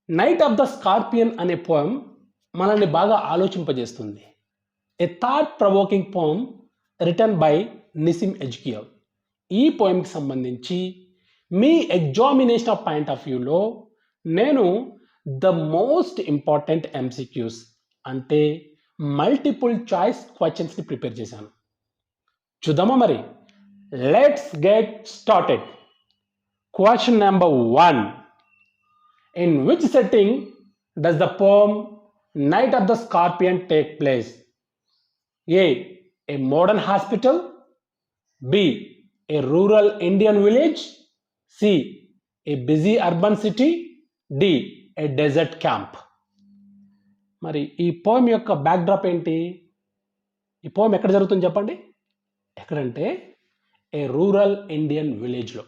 Night of the scorpion అనే poem మనల్ని బాగా ఆలోచింపజేస్తుంది. A thought provoking poem written by Nissim Ezekiel. ఈ పోయంకి సంబంధించి మీ ఎగ్జామినేషన్ ఆఫ్ పాయింట్ ఆఫ్ వ్యూలో నేను ద మోస్ట్ ఇంపార్టెంట్ ఎంసీక్యూస్ అంటే మల్టిపుల్ చాయిస్ క్వశ్చన్స్ని ప్రిపేర్ చేశాను. చూద్దామా మరి? Let's get started. Question number 1. In which setting does the poem Night of the Scorpion take place? A. A modern hospital. B. A rural Indian village. C. A busy urban city. D. A desert camp. మరి ఈ poem యొక్క backdrop ఏంటి? ఈ poem ఎక్కడ జరుగుతుంది చెప్పండి? ఎక్కడంటే ఏ rural Indian విలేజ్లో.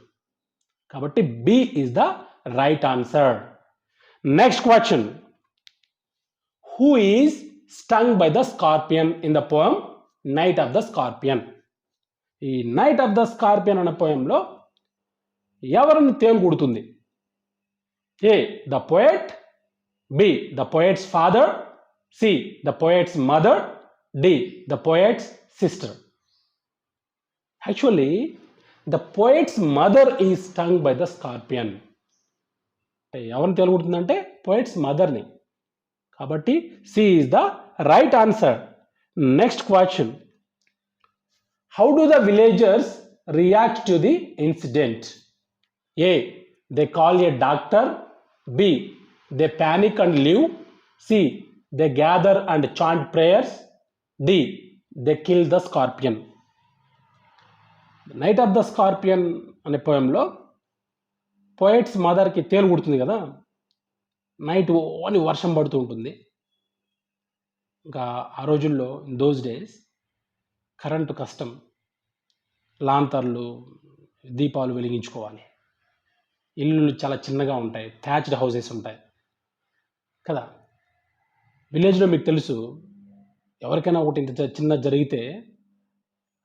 కాబట్టి B is the right answer. Next question. Who is stung by the scorpion in the poem night of the scorpion? ఈ నైట్ ఆఫ్ ద స్కార్పియన్ అనే పోయంలో ఎవరిని తేలు కుడుతుంది? A. The poet. B. The poet's father. C. The poet's mother. D. The poet's sister. Actually the poet's mother is stung by the scorpion. ఎవరిని తెలుగుతుందంటే poet's మదర్ని. కాబట్టి C is the right answer. Next question. How do the villagers react to the incident? A. They call a doctor. B. They panic and leave. C. They gather and chant prayers. D. They kill the scorpion. Night of the scorpion అనే పోయంలో poets మదర్కి తేలు కుడుతుంది కదా, night only వర్షం పడుతూ ఉంటుంది. ఇంకా ఆ రోజుల్లో దోస్ డేస్ కరెంటు కష్టం, లాంతర్లు దీపాలు వెలిగించుకోవాలి, ఇల్లులు చాలా చిన్నగా ఉంటాయి, థ్యాచ్డ్ హౌసెస్ ఉంటాయి కదా. విలేజ్లో మీకు తెలుసు, ఎవరికైనా ఒకటి ఇంత చిన్న జరిగితే,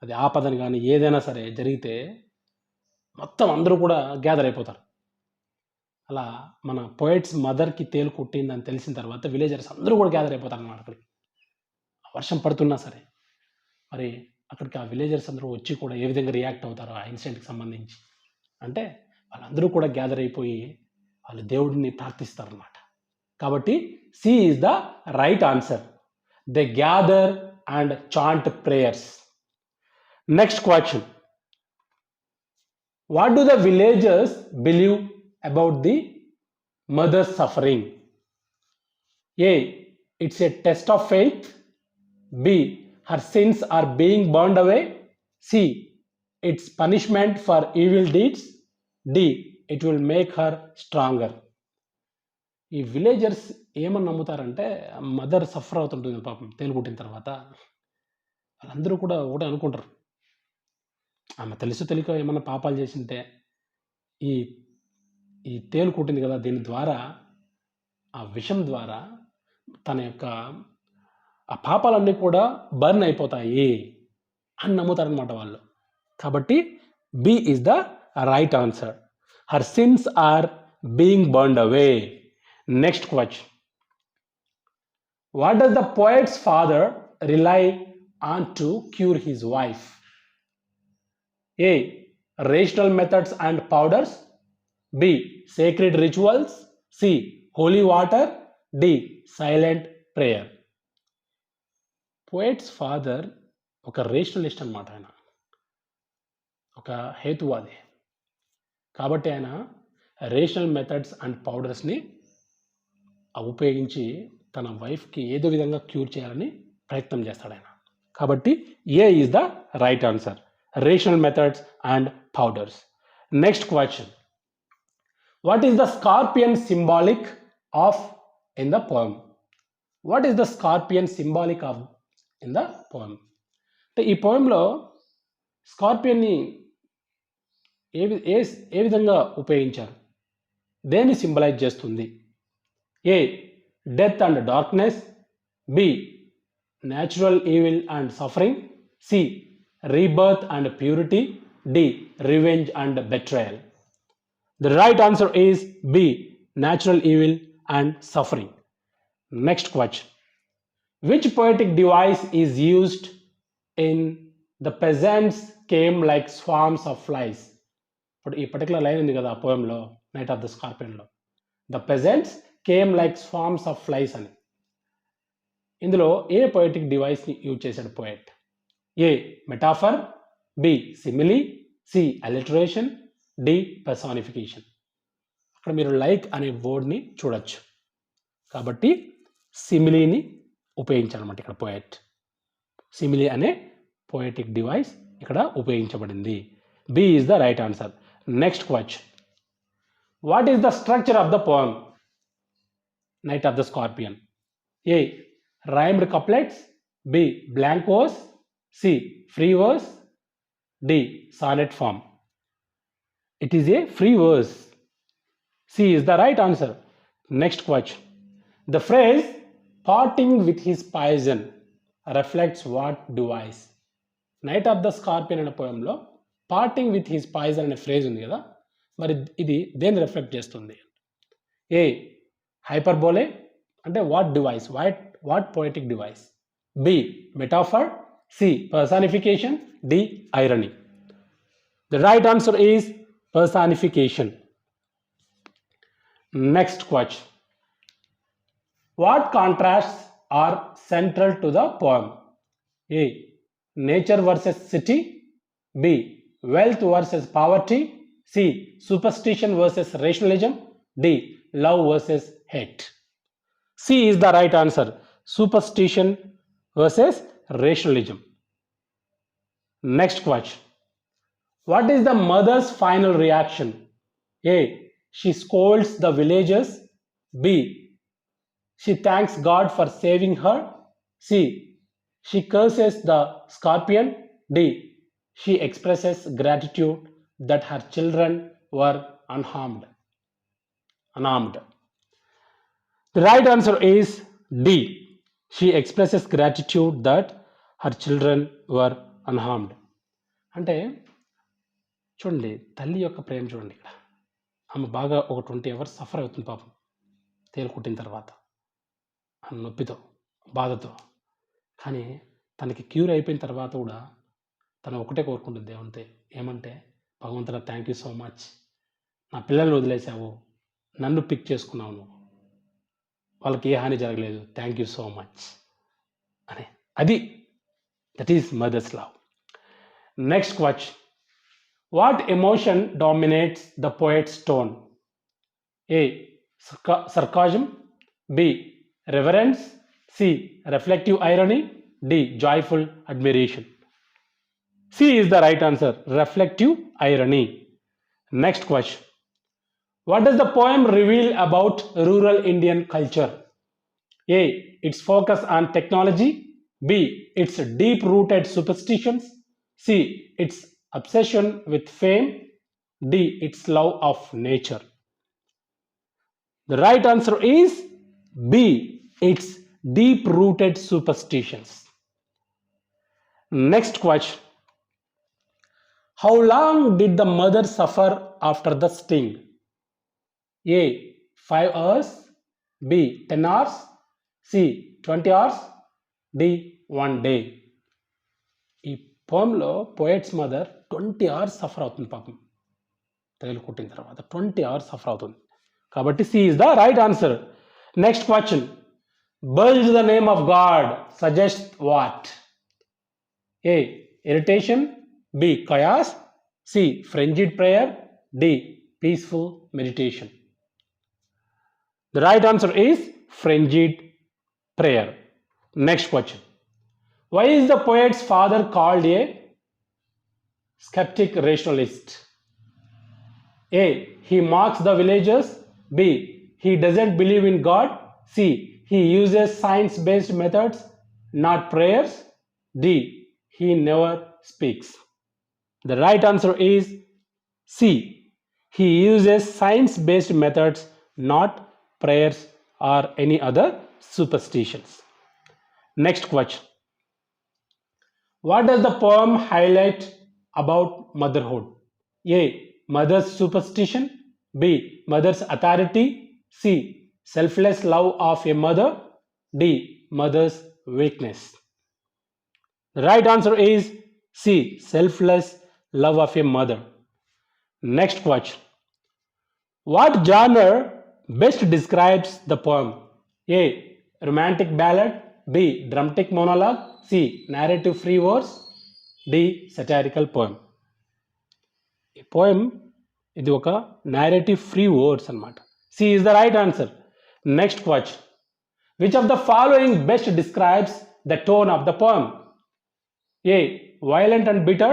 అది ఆపదని కానీ ఏదైనా సరే జరిగితే మొత్తం అందరూ కూడా గ్యాదర్ అయిపోతారు. అలా మన పోయెట్స్ మదర్కి తేలు కుట్టిందని తెలిసిన తర్వాత విలేజర్స్ అందరూ కూడా గ్యాదర్ అయిపోతారు అన్నమాట. అక్కడికి వర్షం పడుతున్నా సరే మరి అక్కడికి ఆ విలేజర్స్ అందరూ వచ్చి కూడా ఏ విధంగా రియాక్ట్ అవుతారు ఆ ఇన్సిడెంట్కి సంబంధించి అంటే వాళ్ళందరూ కూడా గ్యాదర్ అయిపోయి వాళ్ళు దేవుడిని ప్రార్థిస్తారన్నమాట. కాబట్టి C is the right answer. They gather and chant prayers. Next question. What do the villagers believe about the mother's suffering? A. It's a test of faith. B. Her sins are being burned away. C. It's punishment for evil deeds. D. It will make her stronger. ఈ villagers ఏమని నమ్ముతారంటే mother suffer అవుతుంటుంది పాపం తేలు కుట్టిన తర్వాత. వాళ్ళందరూ కూడా ఒకటే అనుకుంటారు, ఆమె తెలుసు తెలియక ఏమన్నా పాపాలు చేసింటే ఈ తేలు కుట్టింది కదా, దీని ద్వారా ఆ విషం ద్వారా తన యొక్క ఆ పాపాలన్నీ కూడా బర్న్ అయిపోతాయి అని నమ్ముతారనమాట వాళ్ళు. కాబట్టి B is the right answer. Her sins are being burned away. Next question. What does the poet's father rely on to cure his wife? A. Rational methods and powders. B. Sacred rituals. C. Holy water. D. Silent prayer. Poet's father ఒక rationalist అనమాట. ఆయన ఒక హేతువాది. కాబట్టి ఆయన rational methods and పౌడర్స్ని ఉపయోగించి తన వైఫ్కి ఏదో విధంగా క్యూర్ చేయాలని ప్రయత్నం చేస్తాడు ఆయన. కాబట్టి A is the right answer. Rational methods and powders. Next question. What is the scorpion symbolic of in the poem? What is the scorpion symbolic of in the poem? అంటే ఈ పోయంలో స్కార్పియన్ని ఏ విధంగా ఉపయోగించారు, దేన్ని సింబలైజ్ చేస్తుంది? A. Death and darkness. B. Natural evil and suffering. C. Rebirth and purity. D. Revenge and betrayal. The right answer is B. Natural evil and suffering. Next question. Which poetic device is used in the peasants came like swarms of flies? ఇప్పుడు ఈ particular line ఉంది కదా ఆ పోయంలో night of the స్కార్పియన్లో, the peasants came like swarms of flies అని. ఇందులో ఏ పొయిటిక్ డివైస్ని యూజ్ చేశాడు poet? A metaphor, B simile, C alliteration, D personification. అక్కడ మీరు లైక్ అనే వర్డ్ని చూడొచ్చు, కాబట్టి సిమిలీని ఉపయోగించాలన్నమాట ఇక్కడ పోయట్. సిమిలీ అనే పోయటిక్ డివైస్ ఇక్కడ ఉపయోగించబడింది. B is the right answer. Next question. What is the structure of the poem night of the scorpion? A rhymed couplets, B blank verse, C free verse, D sonnet form. It is a free verse. C is the right answer. Next question. The phrase parting with his poison reflects what device? Night of the scorpion అనే పోయంలో parting with his poison అనే phrase ఉంది కదా, మరి ఇది దేన్ని reflect చేస్తుంది? A hyperbole, అంటే what device, what poetic device? B metaphor, C personification, D irony. The right answer is personification. Next question. What contrasts are central to the poem? A. Nature versus city, B. Wealth versus poverty, C. Superstition versus rationalism, D. Love versus hate. C is the right answer. Superstition versus rationalism. Next question. What is the mother's final reaction? A. She scolds the villagers, B. She thanks God for saving her, C. She curses the scorpion, D. She expresses gratitude that her children were unharmed. The right answer is D. She expresses gratitude that her children were unharmed. అంటే చూడండి, తల్లి యొక్క ప్రేమ చూడండి. ఇక్కడ ఆమె బాగా ఒక 20 hours suffer అవుతుంది పాపం, తేలు కుట్టిన తర్వాత నొప్పితో, బాధతో. కానీ తనకి క్యూర్ అయిపోయిన తర్వాత కూడా తను ఒకటే కోరుకుంటుంది దేవునితో, ఏమంటే భగవంతుడా థ్యాంక్ యూ సో మచ్, నా పిల్లల్ని వదిలేసావు, నన్ను పిక్ చేసుకున్నావు, నువ్వు వాళ్ళకి ఏ హాని జరగలేదు, థ్యాంక్ యూ సో మచ్ అని. అది that is mother's love. Next question. What emotion dominates the poet's tone? A sarcasm, B reverence, C. reflective irony, D. joyful admiration. C is the right answer. Reflective irony. Next question. What does the poem reveal about rural Indian culture? A. Its focus on technology, B. Its deep-rooted superstitions, C. Its obsession with fame, D. Its love of nature. The right answer is B. Its deep-rooted superstitions. Next question. How long did the mother suffer after the sting? A. 5 hours, B. 10 hours, C. 20 hours, D. 1 day. ఈ పోయంలో poets mother 20 hours suffer అవుతుంది పాపం, తగిలి కుట్టిన తర్వాత 20 hours suffer అవుతుంది, కాబట్టి C is the right answer. Next question. Bulge the name of God suggests what? A. Irritation, B. Chaos, C. Frenzied prayer, D. Peaceful meditation. The right answer is frenzied prayer. Next question. Why is the poet's father called a skeptic rationalist? A. He mocks the villagers, B. He doesn't believe in God, C. He uses science-based methods, not prayers, D. He never speaks. The right answer is C. He uses science-based methods, not prayers or any other superstitions. Next question. What does the poem highlight about motherhood? A. Mother's superstition, B. Mother's authority, C. selfless love of a mother, D. mother's weakness. The right answer is C. selfless love of a mother. Next question. What genre best describes the poem? A. romantic ballad, B. dramatic monologue, C. narrative free verse, D. satirical poem. ఈ poem ఇది ఒక narrative free verse అన్నమాట. C is the right answer. Next question. Which of the following best describes the tone of the poem? A. violent and bitter,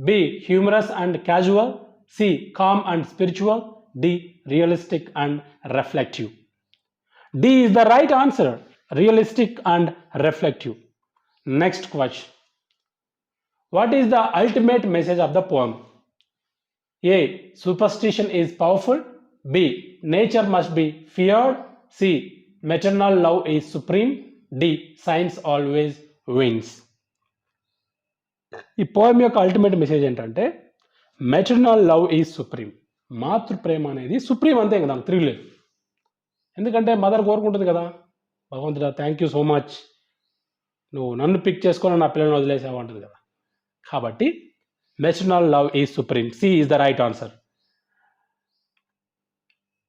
B. humorous and casual, C. calm and spiritual, D. realistic and reflective. D is the right answer. Realistic and reflective. Next question. What is the ultimate message of the poem? A. superstition is powerful, B. nature must be feared, C. maternal love is supreme, D. science always wins. ఈ poem యొక్క ultimate message ఏంటంటే maternal love is supreme. మాతృప్రేమ అనేది supreme, అంతే కదా, తిరగలేదు. ఎందుకంటే mother కోరుకుంటుంది కదా, భగవంతుడా థ్యాంక్ యూ సో మచ్, నువ్వు నన్ను పిక్ చేసుకొని నా పిల్లల్ని వదిలేసావు అంటుంది కదా. కాబట్టి maternal love is supreme. C is the right answer.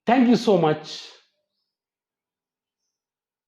Thank you so much.